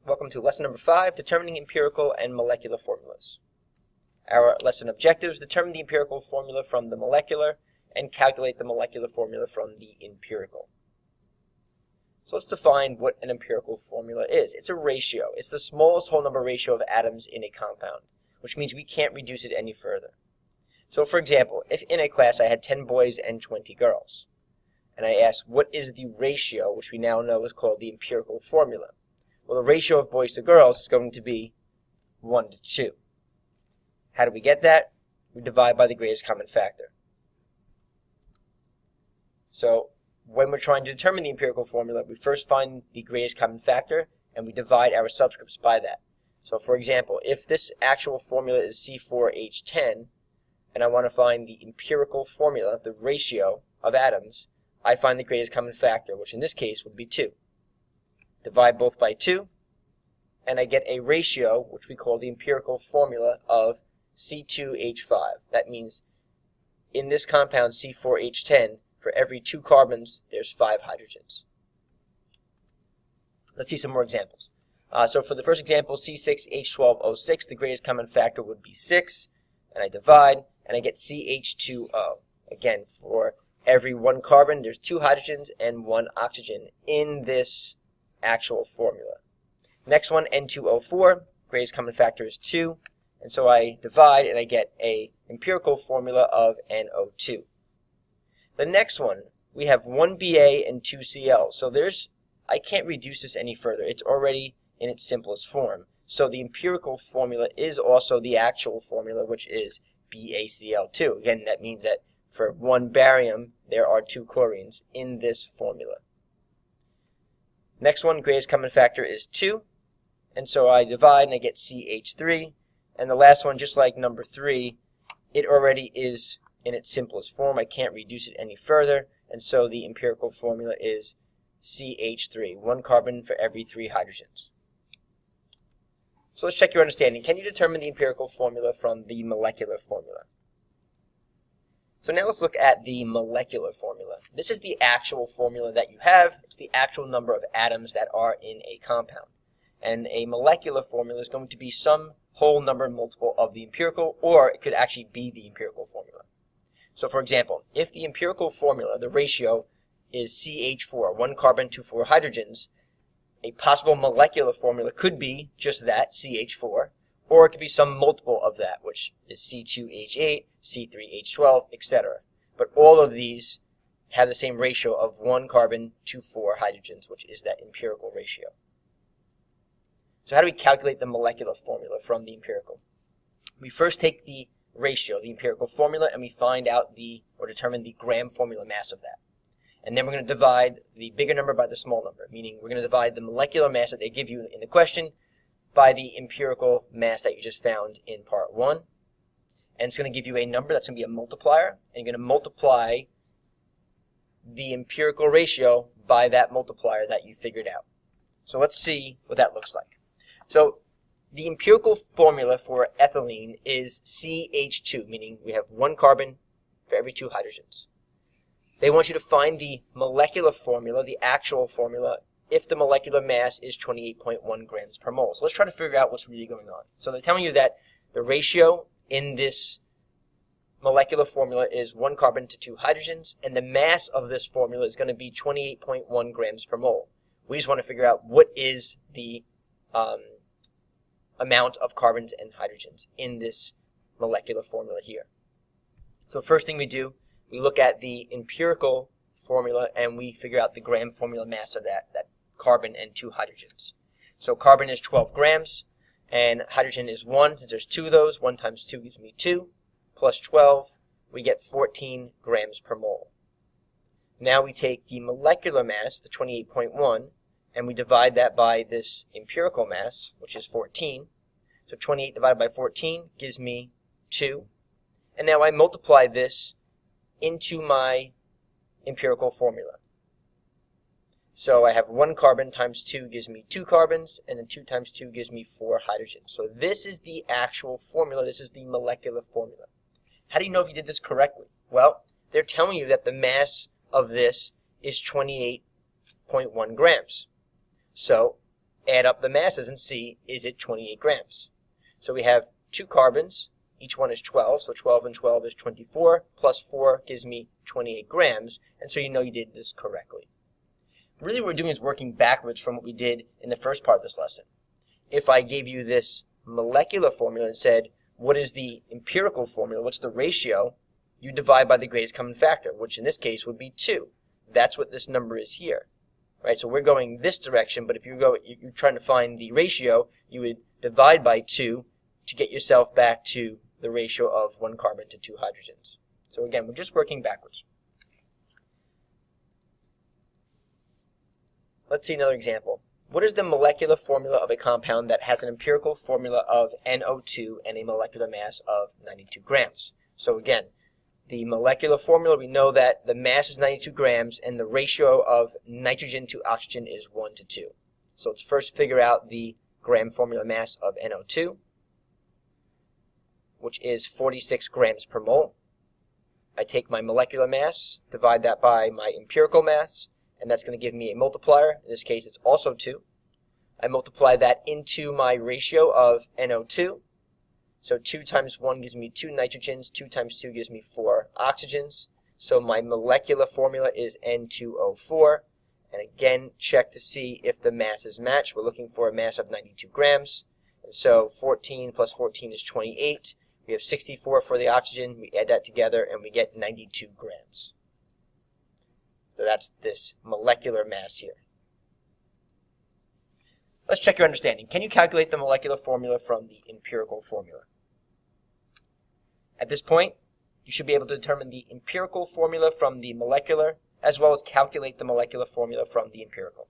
Welcome to lesson number 5, determining empirical and molecular formulas. Our lesson objectives: determine the empirical formula from the molecular and calculate the molecular formula from the empirical. So let's define what an empirical formula is. It's a ratio. It's the smallest whole number ratio of atoms in a compound, which means we can't reduce it any further. So for example, if in a class I had 10 boys and 20 girls, and I asked what is the ratio, which we now know is called the empirical formula. Well, the ratio of boys to girls is going to be 1 to 2. How do we get that? We divide by the greatest common factor. So when we're trying to determine the empirical formula, we first find the greatest common factor and we divide our subscripts by that. So for example, if this actual formula is C4H10 and I want to find the empirical formula, the ratio of atoms, I find the greatest common factor, which in this case would be 2. Divide both by 2, and I get a ratio, which we call the empirical formula, of C2H5. That means in this compound C4H10, for every 2 carbons, there's 5 hydrogens. Let's see some more examples. So for the first example, C6H12O6, the greatest common factor would be 6, and I divide, and I get CH2O. Again, for every 1 carbon, there's 2 hydrogens and 1 oxygen in this actual formula. Next one, N2O4, greatest common factor is 2, and so I divide and I get a empirical formula of NO2. The next one, we have 1Ba and 2Cl, so I can't reduce this any further. It's already in its simplest form. So the empirical formula is also the actual formula, which is BaCl2. Again, that means that for 1 barium, there are 2 chlorines in this formula. Next one, greatest common factor is 2, and so I divide and I get CH3. And the last one, just like number 3, it already is in its simplest form. I can't reduce it any further, and so the empirical formula is CH3, 1 carbon for every 3 hydrogens. So let's check your understanding. Can you determine the empirical formula from the molecular formula? So now let's look at the molecular formula. This is the actual formula that you have. It's the actual number of atoms that are in a compound. And a molecular formula is going to be some whole number multiple of the empirical, or it could actually be the empirical formula. So for example, if the empirical formula, the ratio, is CH4, 1 carbon to 4 hydrogens, a possible molecular formula could be just that, CH4, or it could be some multiple of that, which is C2H8, C3H12, etc. But all of these have the same ratio of 1 carbon to 4 hydrogens, which is that empirical ratio. So how do we calculate the molecular formula from the empirical? We first take the ratio, the empirical formula, and we find out or determine the gram formula mass of that. And then we're going to divide the bigger number by the small number, meaning we're going to divide the molecular mass that they give you in the question by the empirical mass that you just found in part 1. And it's going to give you a number that's going to be a multiplier, and you're going to multiply the empirical ratio by that multiplier that you figured out. So let's see what that looks like. So the empirical formula for ethylene is CH2, meaning we have 1 carbon for every 2 hydrogens. They want you to find the molecular formula, the actual formula, if the molecular mass is 28.1 grams per mole. So let's try to figure out what's really going on. So they're telling you that the ratio in this molecular formula is 1 carbon to 2 hydrogens, and the mass of this formula is going to be 28.1 grams per mole. We just want to figure out what is the amount of carbons and hydrogens in this molecular formula here. So first thing we do, we look at the empirical formula and we figure out the gram formula mass of that carbon and 2 hydrogens. So carbon is 12 grams and hydrogen is 1. Since there's 2 of those, 1 times 2 gives me 2, plus 12, we get 14 grams per mole. Now we take the molecular mass, the 28.1, and we divide that by this empirical mass, which is 14. So 28 divided by 14 gives me 2. And now I multiply this into my empirical formula. So I have 1 carbon times 2 gives me 2 carbons, and then 2 times 2 gives me 4 hydrogens. So this is the actual formula. This is the molecular formula. How do you know if you did this correctly? Well, they're telling you that the mass of this is 28.1 grams. So add up the masses and see, is it 28 grams? So we have 2 carbons, each one is 12, so 12 and 12 is 24, plus 4 gives me 28 grams, and so you know you did this correctly. Really what we're doing is working backwards from what we did in the first part of this lesson. If I gave you this molecular formula and said, what is the empirical formula, what's the ratio, you divide by the greatest common factor, which in this case would be 2. That's what this number is here. Right, so we're going this direction, but if you're trying to find the ratio, you would divide by 2 to get yourself back to the ratio of 1 carbon to 2 hydrogens. So again, we're just working backwards. Let's see another example. What is the molecular formula of a compound that has an empirical formula of NO2 and a molecular mass of 92 grams? So again, the molecular formula, we know that the mass is 92 grams and the ratio of nitrogen to oxygen is 1 to 2. So let's first figure out the gram formula mass of NO2, which is 46 grams per mole. I take my molecular mass, divide that by my empirical mass, and that's going to give me a multiplier. In this case, it's also 2. I multiply that into my ratio of NO2. So 2 times 1 gives me 2 nitrogens, 2 times 2 gives me 4 oxygens. So my molecular formula is N2O4. And again, check to see if the masses match. We're looking for a mass of 92 grams. And so 14 plus 14 is 28. We have 64 for the oxygen. We add that together and we get 92 grams. So that's this molecular mass here. Let's check your understanding. Can you calculate the molecular formula from the empirical formula? At this point, you should be able to determine the empirical formula from the molecular, as well as calculate the molecular formula from the empirical.